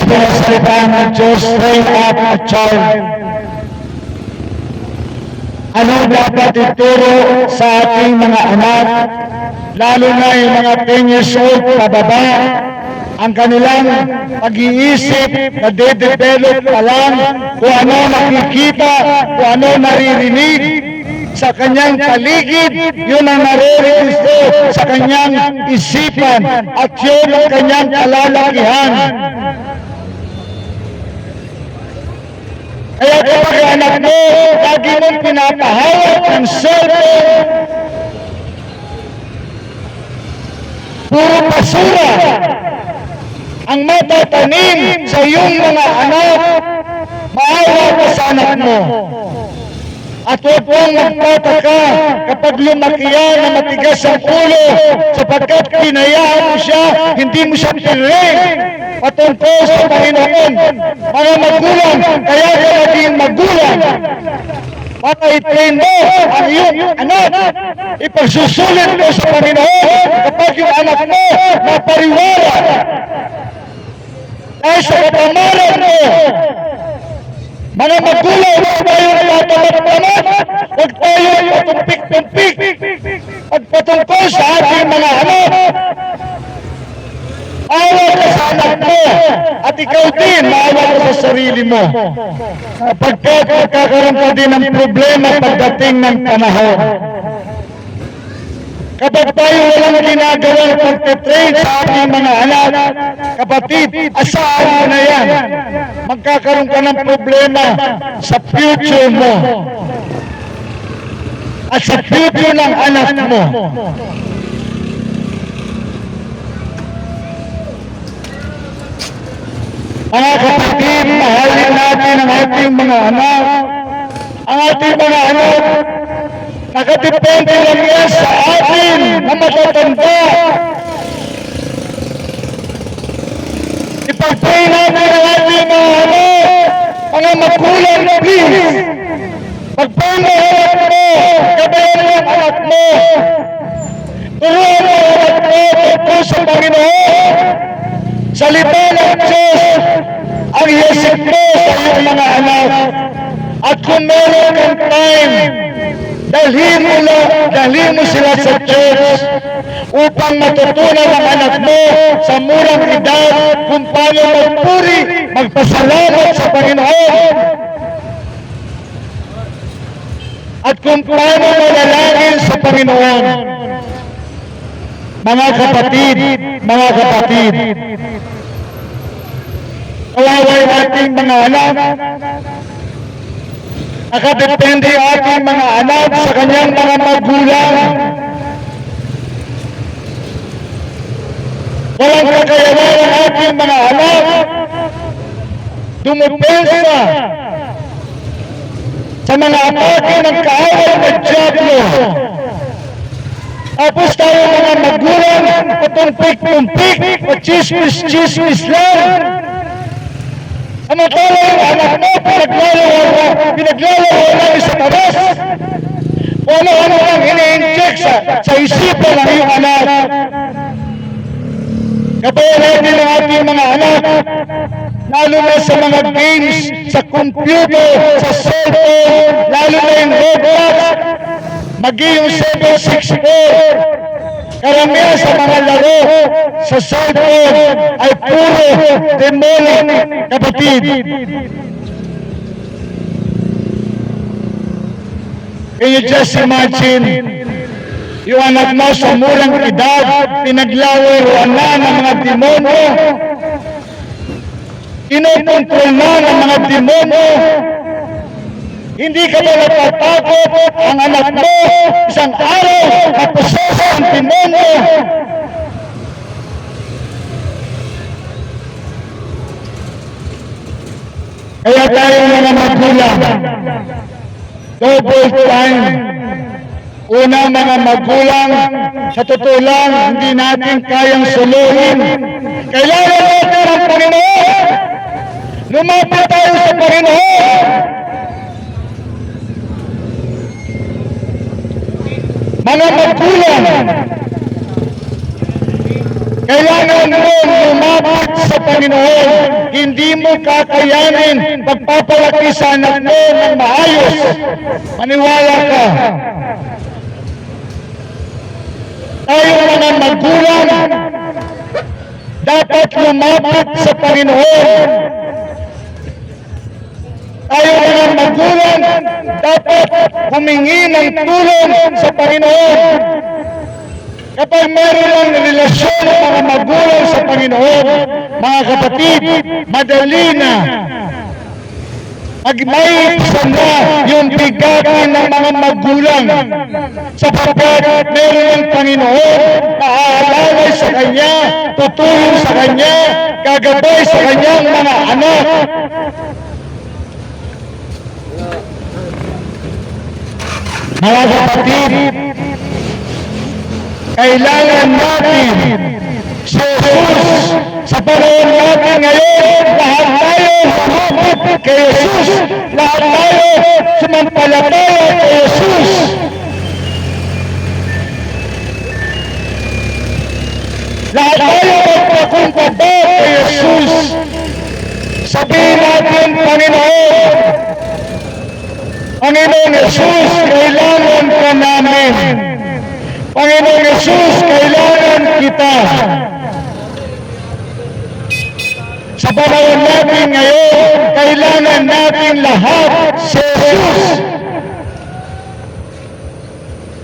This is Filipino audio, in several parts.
sabi ng salita ng Diyos, train up a child. Ano dapat ituro sa ating mga anak, lalo na yung mga 10 years old pababa, ang kanilang pag-iisip na de-develop pa lang, kung ano nakikita, kung ano naririnig sa kanyang paligid, yun ang nare-register sa kanyang isipan at yun ang kanyang kalalakihan. Kaya kapag anak mo, lagi mong pinapahawak ng cellphone, puro basura ang matatanim sa iyong mga anak, maawa ka sa anak mo. At huwag kang magtataka kapag lumaki yan na matigas ang ulo sapagkat pinayaan mo siya, hindi mo siya pinring patungkol sa Panginoon. Mga magulang, kaya ka naging magulang. Para i-train mo ang iyong anak, ipagsusulit mo sa Panginoon kapag yung anak mo napariwara. Dahil sa kapamaran mo, mga magulang, huwag tayong tatamat-tamat, huwag tayong patumpik-tumpik, pagpatungkol sa ating mga anak. Awa ka sa anak mo, at ikaw din, maawa ka sa sarili mo. Pagkat magkakaroon ka din ng problema pagdating ng panahon. Kapag tayo walang ginagawang pagtitrain sa ating mga anak, kapatid, asahan mo na yan. Magkakaroon ka ng problema sa future mo at sa future ng anak mo. Mga kapatid, mahalin natin ang ating mga anak. Ang ating mga anak, nakadepende lang yan sa atin na matatanda. Ipag-pray natin ang ating mga anak, mga magulang, please. Pag-pray mo ang anak mo, gabayan mo ang anak mo. Turuan mo ang anak mo tungkol sa Panginoon. Salita ng Diyos ang iisip mo sa iyong mga anak. At kung meron kang time, dalhin mo sila sa church upang matutunan ang anak mo sa murang edad kung paano magpuri, magpasalamat sa Panginoon. At kung paano manalangin sa Panginoon. Mga kapatid, kawaway ating mga anak, nakadepende ating mga anak sa kanyang mga magulang. Walang kakayanan ang ating mga anak dumupensa sa mga atake ng kaaway ng dyablo. Tapos tayo mga magulang, patumpik-tumpik, chismis-chismis lang. Samantala yung anak mo, pinaglalawa lang sa taras. O ano lang ini-inject sa isipan ng iyong anak. Kabayan natin ang ating mga anak, lalo na sa mga games, sa computer, sa cellphone, lalo na yung Roblox, maging yung 764. Karamihan sa mga laro sa cellphone ay puro demonic, kapatid. Can you just imagine, yung anak mo sa murang edad, pinaglawaruan na ng mga demonyo, kinokontrol na ng mga demonyo. Hindi ka ba natatakot ang anak mo isang araw kaposesa ang demonyo? Kaya tayo mga magulang, double time. Una, mga magulang, sa totoo lang, hindi natin kayang suluhin. Kailangan natin ang Panginoon. Lumapit tayo sa Panginoon. Mga magulang, Kailangan mo lumapit sa Panginoon. Hindi mo kakayanin pagpapalaki sa anak mo ng maayos. Maniwala ka. Tayo mga magulang, dapat lumapit sa Panginoon. Tayo mga magulang, dapat humingi ng tulong sa Panginoon. Kapag meron ng relasyon ng mga magulang sa Panginoon, mga kapatid, madali na. Magmaisan na yung bigagan ng mga magulang sapagkat meron ng Panginoon na aalalay sa Kanya, tutulong sa Kanya, gagabay sa Kanyang mga anak. Mga kapatid, kailangan natin si Jesus sa panahon natin ngayon. Lahat tayo humapit kay Jesus. Lahat tayo sumampalataya kay Jesus. Lahat tayo magpakumbaba kay Jesus. Sabihin natin, Panginoon, Panginoon Jesus, kailangan ka namin. Panginoon Jesus, kailangan kita. Sa panahon natin ngayon, kailangan natin lahat si Jesus.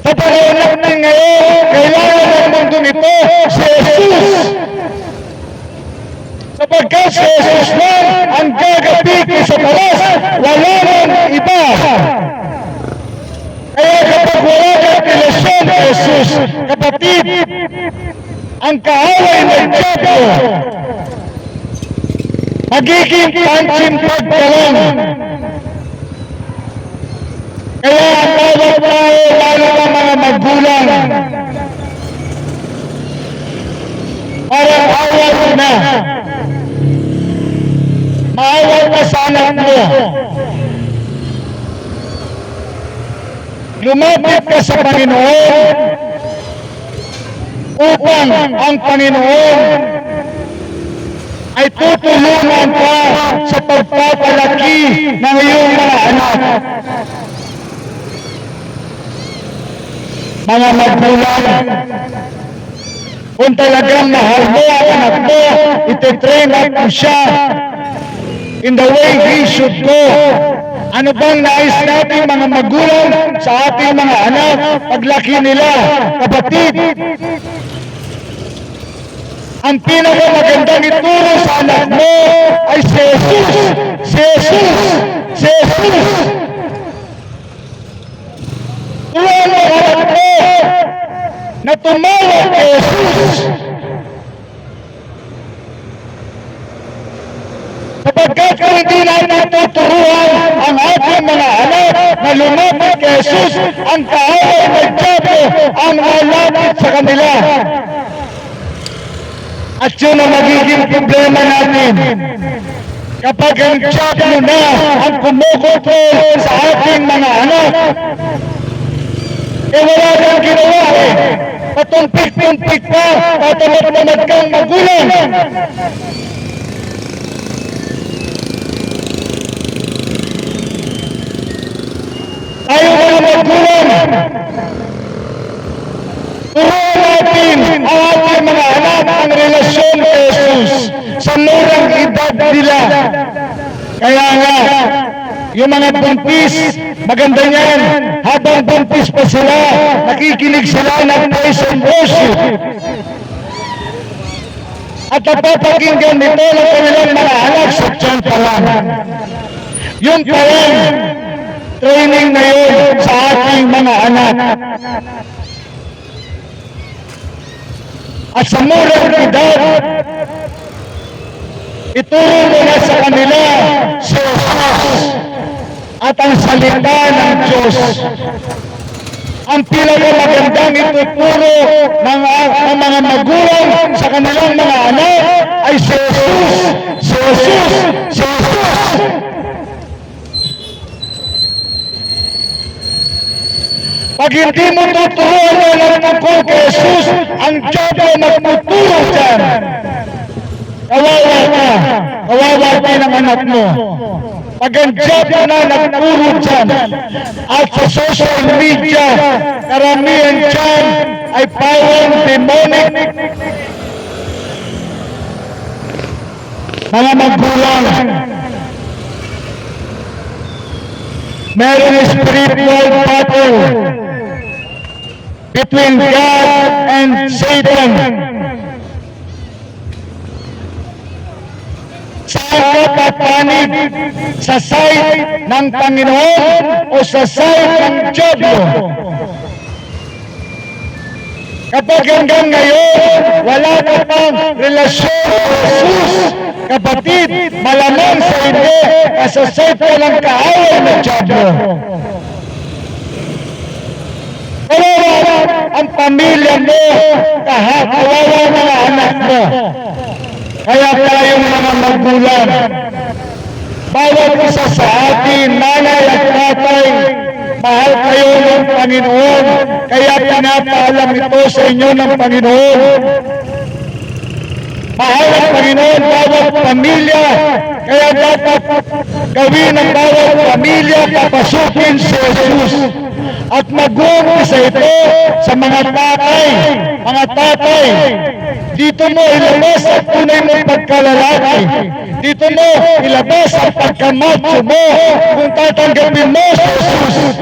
Sa panahon natin ngayon, kailangan ng mundo nito si Jesus. Sapagkat si Jesus lang ang gagapit sa talas, wala nang iba. Kaya kapag wala kang relasyon kay Jesus, kapatid, ang kaaway ng Diablo, magiging pansimpag ka lang. Kaya ang tawag tayo, lalo ng mga magulang, parang awal na. Maawal ka sa anak mo. Lumapit ka sa Panginoon upang ang Panginoon ay tutulungan ka sa pagpapalaki ng iyong mga anak. Mga magulang, kung talagang mahal mo ang anak mo, ititrain up mo siya in the way he should go. Ano bang nais natin mga magulang sa ating mga anak paglaki nila? Kapatid, ang pinakamagandang ituro sa anak mo ay si Jesus. Si Jesus. Si Jesus. Tuwan mo anak mo na tumawag kay Jesus. Sapagkat kung hindi natin tuturuan ang ating mga anak na lumapit kay Jesus, ang kaaway ng Diablo ang lalapit sa kanila. At yun ang magiging problema natin. Kapag ang Diablo na ang kumukontrol sa ating mga anak, wala kang ginawa patumpik-tumpik ka, tatamad-tamad kang magulang. Tayo mga magulang, turuan natin ang ating mga anak ang relasyon kay Jesus sa murang edad nila. Kaya nga, yung mga buntis, maganda yan, habang buntis pa sila, nakikinig sila ng praise and worship. At napapakinggan nito ng kanilang mga anak sa tiyan pa lang. Yung pa lang, training na yun sa ating mga anak. At sa murang edad, ituro mo na sa kanila si Jesus at ang salita ng Diyos. Ang pinakamagandang ituturo ng mga magulang sa kanilang mga anak ay si Jesus. Si Jesus. Si Jesus. Pag hindi mo tuturuan ng tungkol kay Jesus, ang ang Diablo magtuturo dyan. Kawawa ka, kawawa din ang anak mo. Pag ang Diablo na nagturo dyan, at sa social media, karamihan dyan ay pawang demonic. Mga magulang, meron spiritual battle between God and Satan. Saan ka papanig? Sa side ng Panginoon o sa side ng Diablo? Kapag hanggang ngayon, wala ka pang relasyon sa Jesus, kapatid, malamang sa hindi, sa side ka ng kaaway ng Diablo. Kawawa ang pamilya mo, kawawa mga anak mo. Kaya tayong mga magulang, bawat isa sa atin, nanay at tatay, mahal kayo ng Panginoon, kaya pinapaalam ito sa inyo ng Panginoon. Mahal ang Panginoon bawat pamilya, kaya dapat gawin ng bawat pamilya, papasukin si Jesus. At mag-uumpisa ito sa mga tatay. Mga tatay, dito mo ilabas ang tunay mong pagkalalaki. Dito mo ilabas ang pagkamacho mo kung tatanggapin mo si Jesus.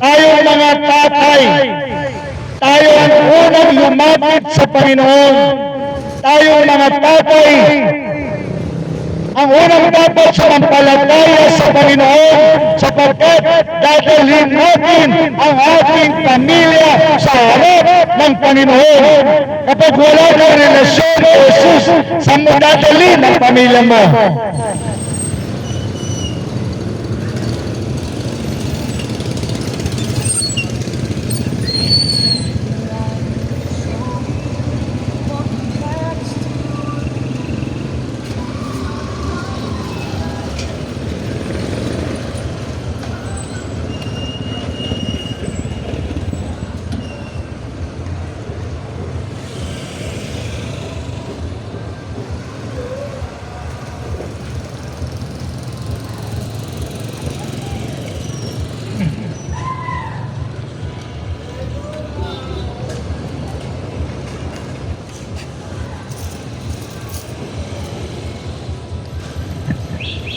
Tayo mga tatay, tayo ang unang lumapit sa Panginoon. Tayo mga tatay, ang unang dapat sumampalataya sa Panginoon sapagkat dadalhin natin ang ating pamilya sa harap ng Panginoon. Kapag wala kang relasyon sa Jesus, saan mo dadalhin ang pamilya mo?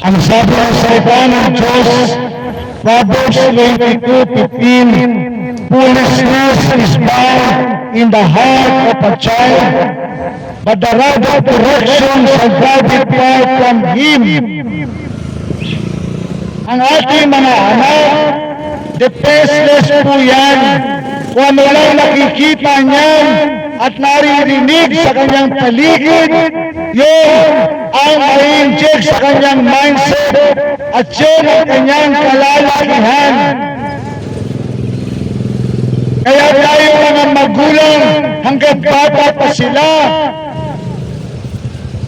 Ang sabi ng salita ng Diyos, Proverbs 22:15, foolishness is bound in the heart of a child, but the rod of correction shall drive it far from him. Ang ating mga anak, defenseless po yan. Kung ano lang nakikita niyan at naririnig sa kanyang paligid, yun ang ma-inject sa kanyang mindset at yun ang kanyang kalalakihan. Kaya tayo mga magulang, hanggang bata pa sila,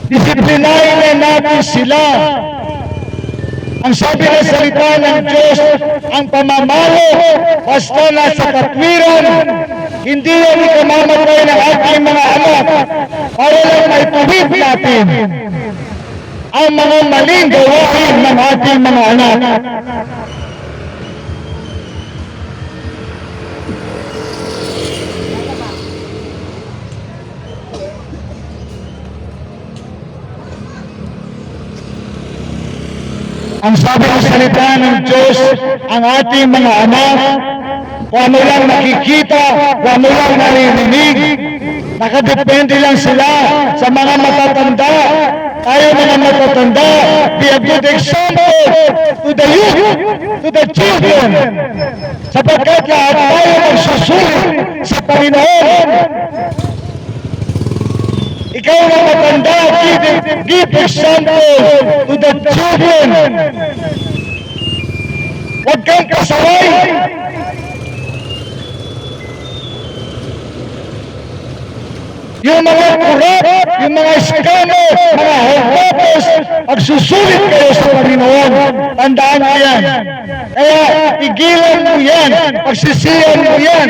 disiplinahin na natin sila. Ang sabi ng salita ng Diyos, ang pamamalo basta nasa katwiran, hindi yan ikamamatay ng ating mga anak para lang maituwid natin ang mga maling gawain ng ating mga anak. Ang sabi ng salita ng Diyos, ang ating mga anak, kung ano lang nakikita, kung ano lang naririnig, nakadepende lang sila sa mga matatanda. Tayo mga matatanda, be a good example to the youth, to the children, sapagkat lahat tayo magsusulit sa Panginoon. Ikaw na matanda, give example to the children. Huwag kang kasaway. Yung mga kurap, yung mga scammer, mga hotpoters, magsusulit kayo sa Panginoon Tandaan mo yan. Kaya igilan mo yan, pagsisiyan mo yan.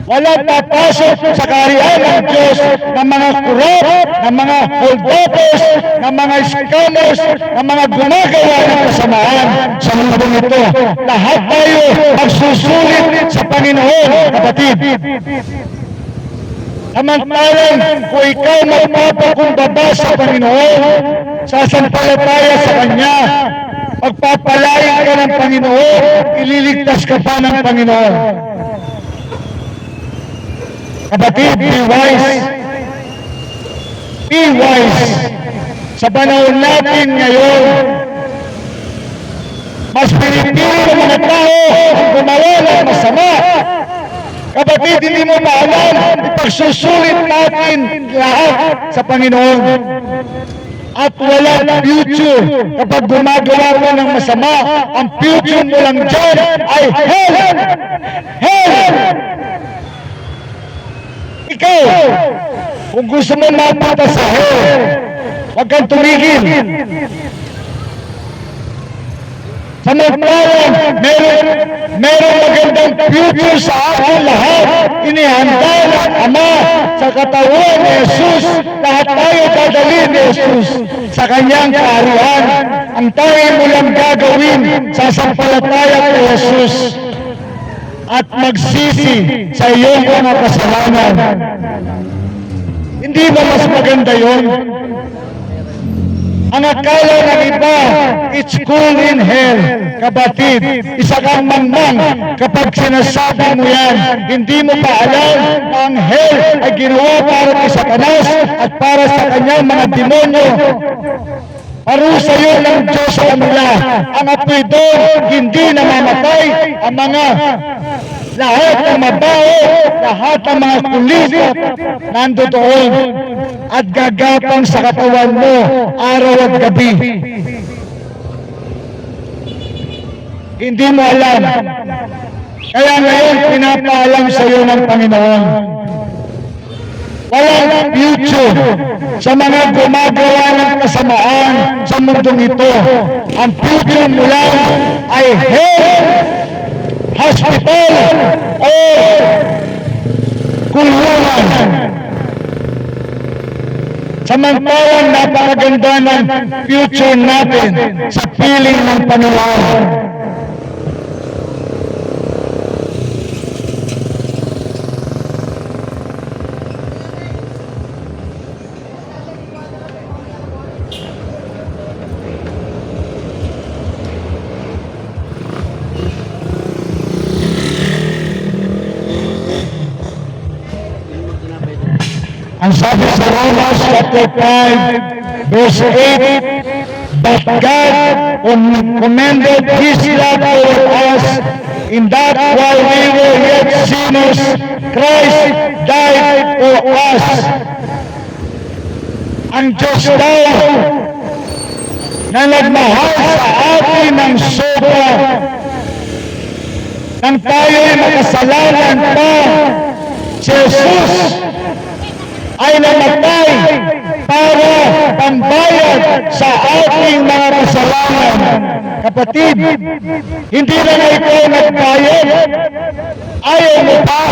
Walang papasok sa kaharian ng Diyos ng mga kurap, ng mga holdovers, ng mga scammers, ng mga gumagawa ng kasamaan sa mundong ito. Lahat tayo magsusulit sa Panginoon, kapatid. Samantalang kung ikaw magpapakumbaba sa Panginoon, sasampalataya sa Kanya, pagpapalain ka ng Panginoon, ililigtas ka pa ng Panginoon. Kapatid, be wise. Be wise. Sa panahon natin ngayon, mas pinipili ng mga tao ang gumawa ng masama. Kapatid, hindi mo maalam, ipagsusulit natin lahat sa Panginoon. At walang future kapag gumagawa mo ng masama. Ang future mo lang dyan ay hell! Hell! Ikaw, kung gusto mo mapunta sa hell, huwag kang tumigil. Samantalang meron magandang future sa akin lahat. Inihanda ng Ama sa katawan ni Jesus. Lahat tayo dadalhin ni Jesus sa kanyang kaharian. Ang tanging mo lang gagawin, sasampalataya kay Jesus at magsisi sa iyong mga kasalanan. Hindi ba mas maganda yun? Ang akala ng iba, it's cool in hell. Kapatid, isa kang mangmang kapag sinasabi mo yan. Hindi mo pa alam na ang hell ay ginawa para kay Satanas at para sa kanyang mga demonyo. Parusa yun ng Diyos sa kanila. Ang apoy doon, hindi namamatay. Ang mga lahat ng mabaho, lahat ng mga kulisap nandoon at gagapang sa katawan mo araw at gabi. Hindi mo alam. Kaya ngayon pinapaalam sa iyo ng Panginoon. Walang future sa mga gumagawa ng kasamaan sa mundong ito. Ang future mo lang ay hell, hospital, o kulungan. Samantalang napakaganda ng future natin sa piling ng Panginoon. Ang sabi sa Romans chapter 5, verse 8, but God commended His love toward us in that while we were yet sinners, Christ died for us. Ang Diyos daw na nagmahal sa atin ng sobra nang tayo'y makasalanan pa, si Jesus ay namatay para pambayad sa ating mga kasalanan. Kapatid, hindi na ikaw nagbayad, ayaw mo pa.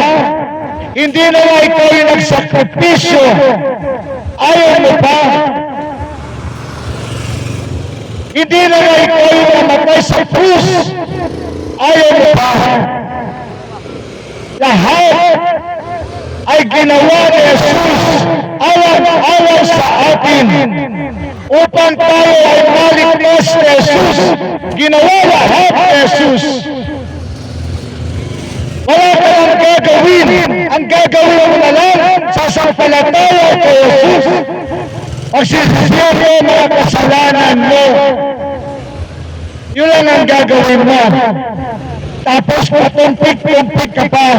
Hindi na ikaw yung nagsakripisyo, ayaw mo pa. Hindi na ikaw yung namatay sa krus, ayaw mo pa. Lahat ay ginawa ni Jesus alang-alang sa atin upang tayo ay maligtas ni Jesus. Ginawa lahat ni Jesus. Wala ka lang gagawin. Ang gagawin mo na lang, sasampalataya kay Jesus. Pagsisisiyan mo mga kasalanan mo. Yun lang ang gagawin mo. Tapos patumpik-tumpik ka pa.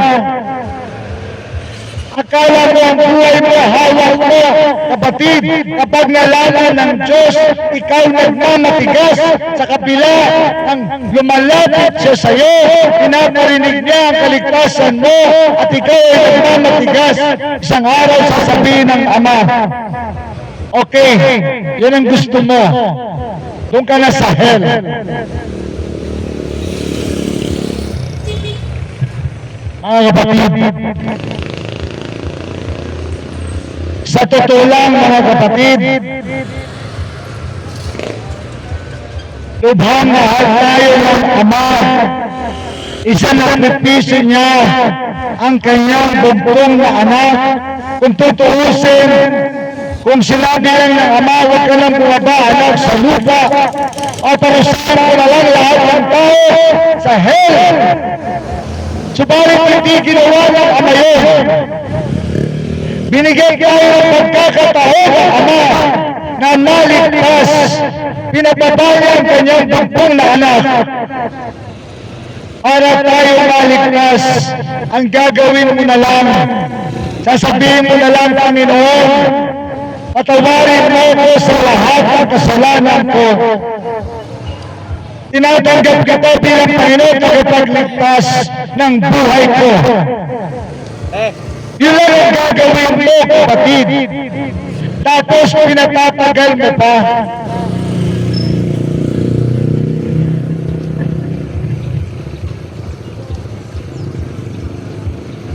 Akala mo ang buhay mo, hawak mo, kapatid, kapag nalaman ng Diyos, ikaw nagmamatigas sa kabila ng lumalapit siya sa iyo, pinaparinig niya ang kaligtasan mo, at ikaw ay nagmamatigas. Isang araw sasabihin ng Ama, okay, yan ang gusto mo. doon ka na sa hell. Mga kapatid, sa totoo lang mga kapatid, lubhang mahal tayo ng Ama. Isinakripisyo niya ang kanyang buntong na anak. Kung tutuusin, kung sinabi lang ng Ama, huwag ka lang bumaba anak sa lupa, o parusahan ko na lang lahat ng tao sa hell. Subalit hindi ginawa ng Ama yun. Binigyan tayo ng pagkakataon ng Ama na maligtas. Pinapabaya ang kanyang buntong na anak. Para tayo maligtas, ang gagawin mo na lang, sasabihin mo na lang, Panginoon, patawarin mo ko sa lahat ng kasalanan ko. Tinatanggap kita bilang Panginoon tagapagligtas ng buhay ko. Yun lang ang gagawin mo, kapatid. Tapos pinatatagal mo pa.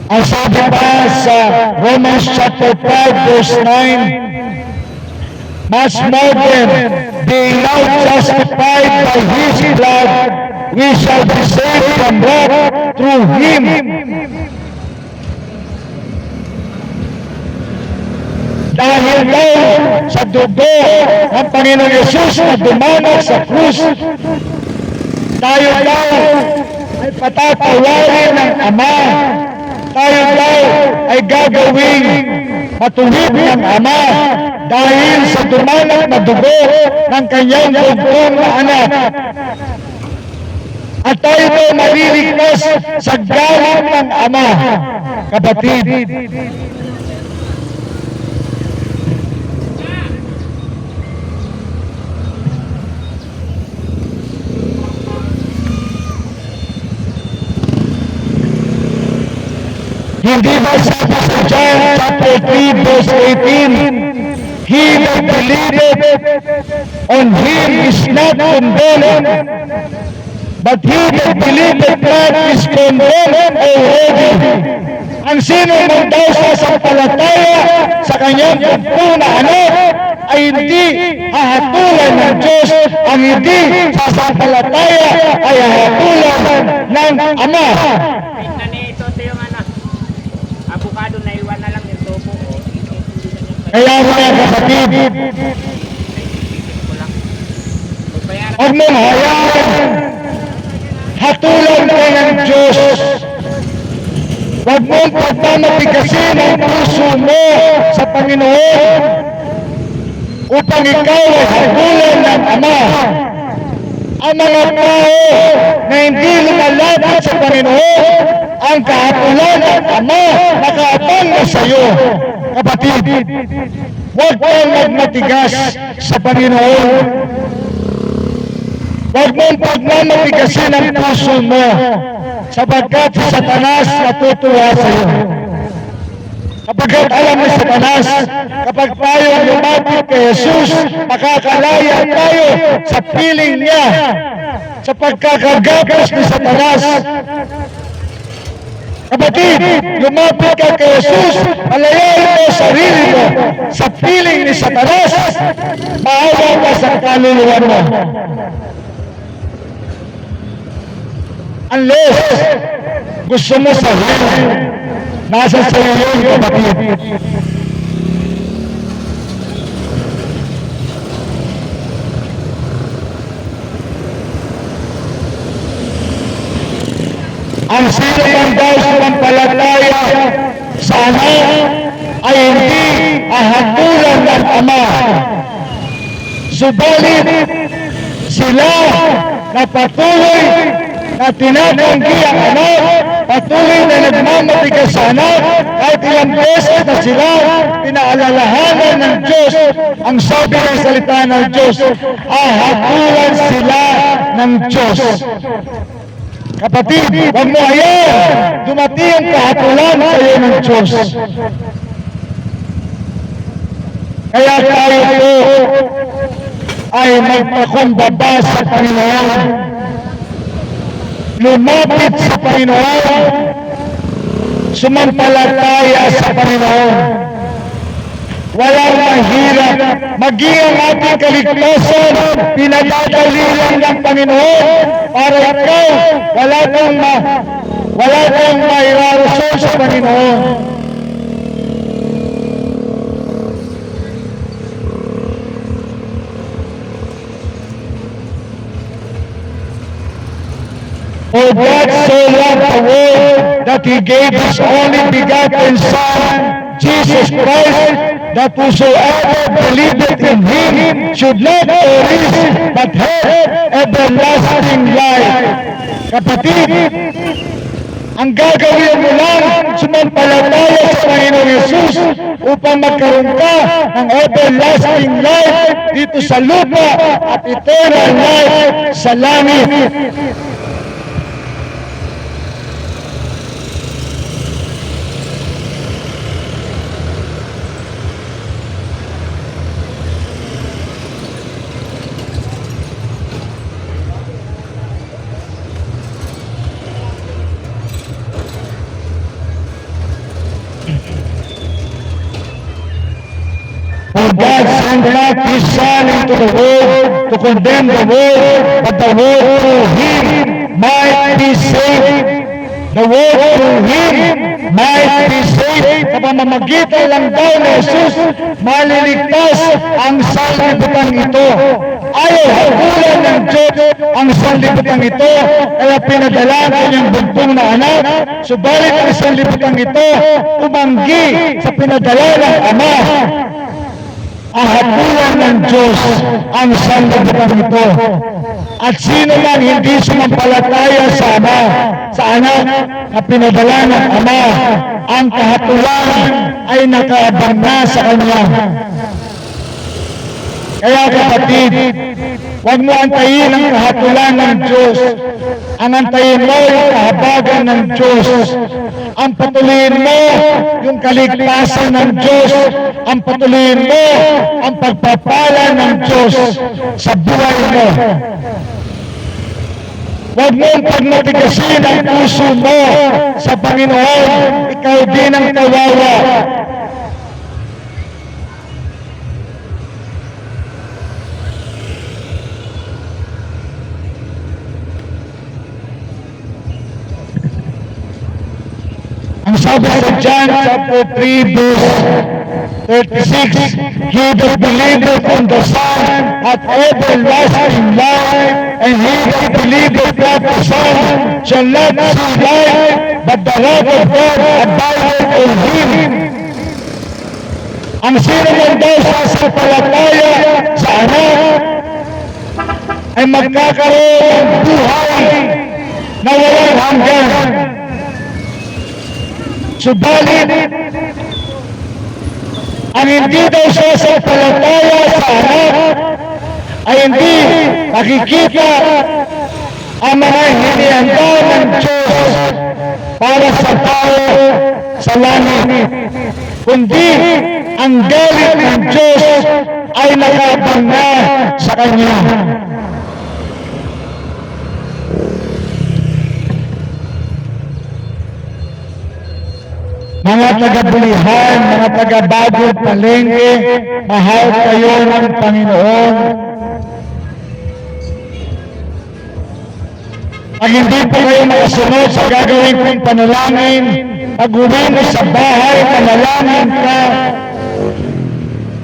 Ang sabi pa sa Romans chapter 5 verse 9, much more than being now justified by His blood, we shall be saved from wrath through Him. Dahil daw sa dugo ng Panginoong Yesus na dumanak sa krus, tayo daw ay patatawarin ng Ama. Tayo daw ay gagawing matuwid ng Ama dahil sa dumanak na dugo ng kanyang buntong na anak. At tayo daw maliligtas sa galit ng Ama, kapatid. Hindi ba sabi sa John chapter 3 verse 18, he that believeth on Him is not condemned, but he that believeth not is condemned already. Ang sino man daw sasampalataya sa kanyang buntong na anak ay hindi hahatulan ng Diyos. Ang hindi sasampalataya ay hahatulan ng Ama. Avocado na iwan na lang yung tubo. Kaya mga kapatid, huwag mong hayaan hatulan ka ng Diyos. Huwag mong pagmamatigasin ang puso mo sa Panginoon upang ikaw ay hatulan ng Ama. Ang mga tao na hindi lumalapit sa Panginoon, ang kahatulan ng Ama nakaabang na sa iyo. Kapatid, huwag kang magmatigas sa Panginoon. Huwag mong pagmamatigasin ang puso mo sapagkat si Satanas natutuwa sa iyo. Kapagkat alam ni Satanas, kapag tayo lumapit kay Jesus, makakalaya tayo sa piling niya, sa pagkakagapos ni Satanas. Kapatid, lumapit ka kay Jesus, malayain mo sarili mo sa piling ni Satanas, maawa ka sa kaluluwa mo. Unless gusto mo sarili, nasa sa iyo yun, kapatid. Ang sino man daw sumampalataya sa Anak ay hindi ahatulan ng Ama. Subalit sila na patuloy na tinatanggi ang Anak, patuloy na nagmamatigas sa Anak, kahit ilang beses na sila pinaalalahanan ng Diyos. Ang sabi ng salita ng Diyos, ahatulan sila ng Diyos. Kapatid, huwag mo ayaw dumating ang kahatulan sa iyo ng Diyos. Kaya tayo po ay magpakumbaba sa Panginoon. Lumapit sa Panginoon. Sumampalataya sa Panginoon. Walang mahirap. Maging ang ating kaligtasan, pinadadali lang ng Panginoon para ikaw, wala kang mairarasyon sa Panginoon. For God so loved the world that He gave His only begotten Son, Jesus Christ, that whosoever believeth in Him should not perish but have everlasting life. Kapatid, ang gagawin mo lang, sumampalataya sa Panginoong Yesus upang magkaroon ka ng everlasting life dito sa lupa at eternal life sa langit. For God sent not His Son into the world to condemn the world, but the world through Him might be saved. The world through Him might be saved. Sa pamamagitan lang daw ni Jesus, maliligtas ang sanlibutan ito. Ayaw habulan ng Diyos ang sanlibutan ito, kaya pinadala ang kanyang bugtong na anak. Subalit ang sanlibutan ito, tumanggi sa pinadala ng Ama. Ang hapunan ng Diyos ang sanlibutan ito. At sino man hindi sumampalataya sa Ama, sa Anak na pinadala ng Ama, ang kahatulan ay nakaabang na sa Kanya. Kaya kapatid, huwag mo antayin ang kahatulan ng Diyos. Ang antayin mo yung kahabagan ng Diyos. Ang patuloyin mo yung kaligtasan ng Diyos. Ang patuloyin mo ang pagpapala ng Diyos sa buhay mo. Huwag mong pagmatigasin ang puso mo sa Panginoon. Ikaw din ang kawawa. Ang sabi sa John chapter 3 verse 36, He that believeth on the Son hath everlasting life, and he that believeth not the Son shall not see life, but the wrath of God abideth in him. Ang sino man daw sasampalataya sa Anak ay magkakaroon ng buhay na walang hanggan. Subalit, ang hindi daw sasampalataya sa Anak ay hindi makikita ang mga hinihanda ng Diyos para sa tao sa langit, kundi ang galit ng Diyos ay nakaabang na sa Kanya. Mga taga-Bulihan, mga taga-Bagong Palengke, mahal kayo ng Panginoon. Pag hindi po kayo makasunod sa gagawin kong panalangin, pag uwi mo sa bahay, panalangin ka,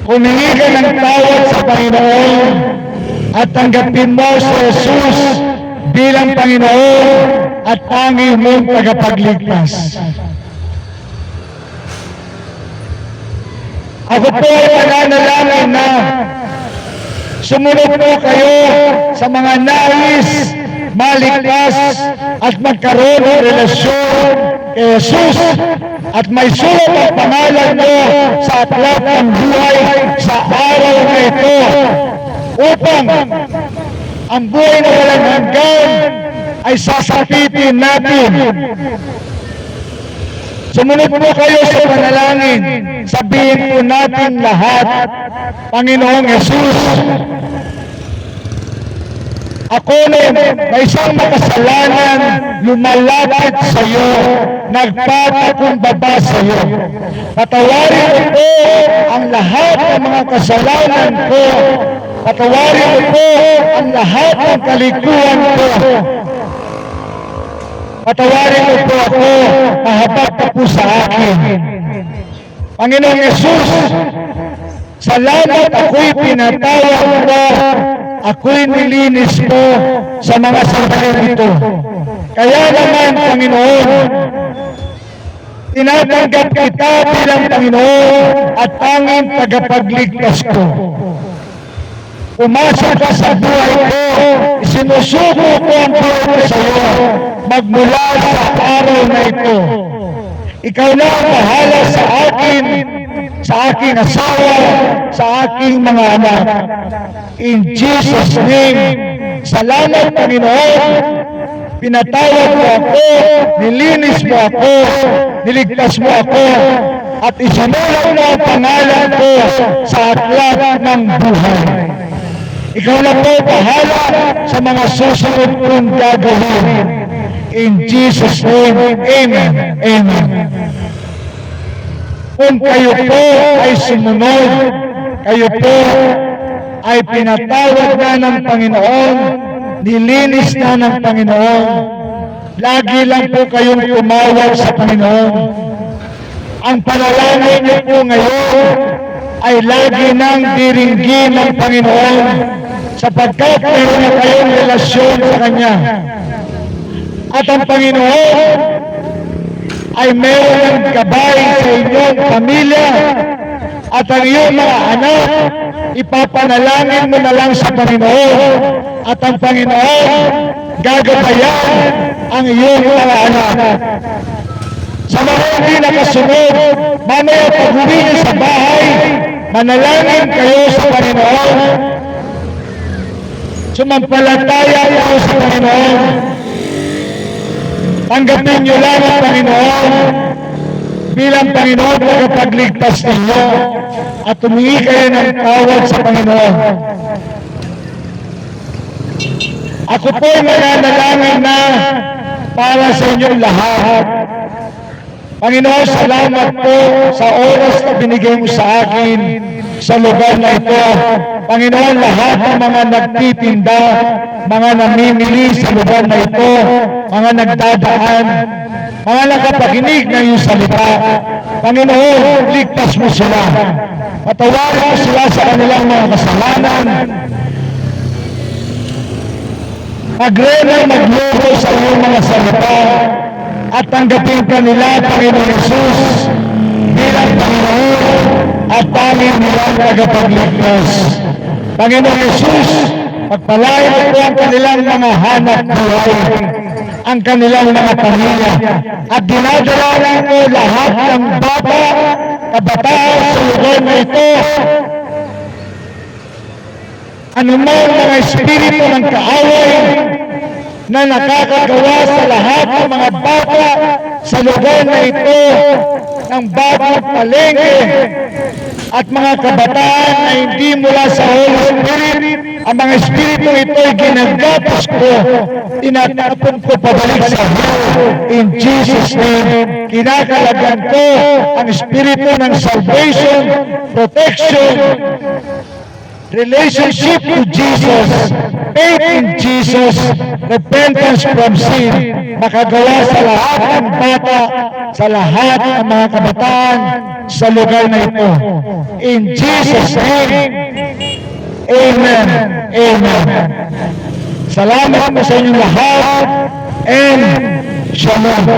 humingi ka ng tawad sa Panginoon, at tanggapin mo si Jesus bilang Panginoon at tanging mong tagapagligtas. Ako po ay nananalangin na sumunod po kayo sa mga nais maligtas at magkaroon ng relasyon kay Jesus at may sulat ang pangalan mo sa aklat ng buhay sa araw na ito upang ang buhay na walang hanggan ay sasapitin natin. Sumunod po kayo sa panalangin. Sabihin po natin lahat, Panginoong Jesus, Ako na isang makasalanan lumalapit sa iyo, nagpapakumbaba sa iyo. Patawarin mo po ang lahat ng mga kasalanan ko. Patawarin mo po ang lahat ng kalikuan ko. Patawarin mo po ako, mahabag ka po sa akin. Panginoong Yesus, salamat ako'y pinatawag mo, ako'y nilinis mo sa mga sandaling ito. Kaya naman, Panginoon, tinatanggap kita bilang Panginoon at tanging tagapagligtas ko. Pumasok ka sa buhay ko, isinusuko ko ang buhay ko sa iyo, magmula sa araw na ito. Ikaw na ang bahala sa akin, sa aking asawa, sa aking mga anak. In Jesus' name, salamat Panginoon, pinatawad mo ako, nilinis mo ako, niligtas mo ako, at isinulat mo ang pangalan ko sa aklat ng buhay. Ikaw na po bahala sa mga susunod kong gagawin. In Jesus' name, Amen. Amen. Kung kayo po ay sumunod, kayo po ay pinatawad na ng Panginoon, nilinis na ng Panginoon, lagi lang po kayong tumawag sa Panginoon. Ang panalangin niyo po ngayon ay lagi nang diringgin ng Panginoon sapagkat meron na kayong relasyon sa Kanya. At ang Panginoon ay meron ng gabay sa inyong pamilya at ang iyong mga anak, ipapanalangin mo na lang sa Panginoon at ang Panginoon gagabayan ang iyong mga anak. Sa mga hindi nakasunod, mamaya pag-uwi niyo sa bahay, manalangin kayo sa Panginoon. Sumampalataya kayo sa Panginoon. Tanggapin niyo lang ang Panginoon bilang Panginoon tagapagligtas ninyo at tumingi kayo ng tawad sa Panginoon. Ako po ay mananalangin na para sa inyong lahat. Panginoon, salamat po sa oras na binigay mo sa akin sa lugar na ito. Panginoon, lahat ng mga nagtitinda, mga namimili sa lugar na ito, mga nagdadaan, mga nakapakinig ng iyong salita. Panginoon, ligtas mo sila. Patawarin mo sila sa kanilang mga kasalanan. Magrenang magluho sa iyong mga salita at tanggapin ka nila, Panginoon Jesus, bilang Panginoon at tanging nilang tagapagligtas. Panginoon Jesus, pagpalain mo po ang kanilang mga hanap buhay, ang kanilang mga pamilya, at dinadala mo lahat ng bata, kabataan sa lugar na ito. Anumang mga espiritu ng kaaway na nakakagawa sa lahat ng mga bata sa lugar na ito ng bagong palengke at mga kabataan na hindi mula sa Holy Spirit, ang mga espiritu ito ay ginagapos ko, tinatapon ko pabalik sa iyo. In Jesus' name, kinakalagan ko ang espiritu ng salvation, protection, relationship with Jesus, faith in Jesus, repentance from sin, makagawa sa lahat ng bata, sa lahat ng mga kabataan sa lugar na ito. In Jesus' name, Amen. Amen. Salamat po sa inyong lahat and Shalom.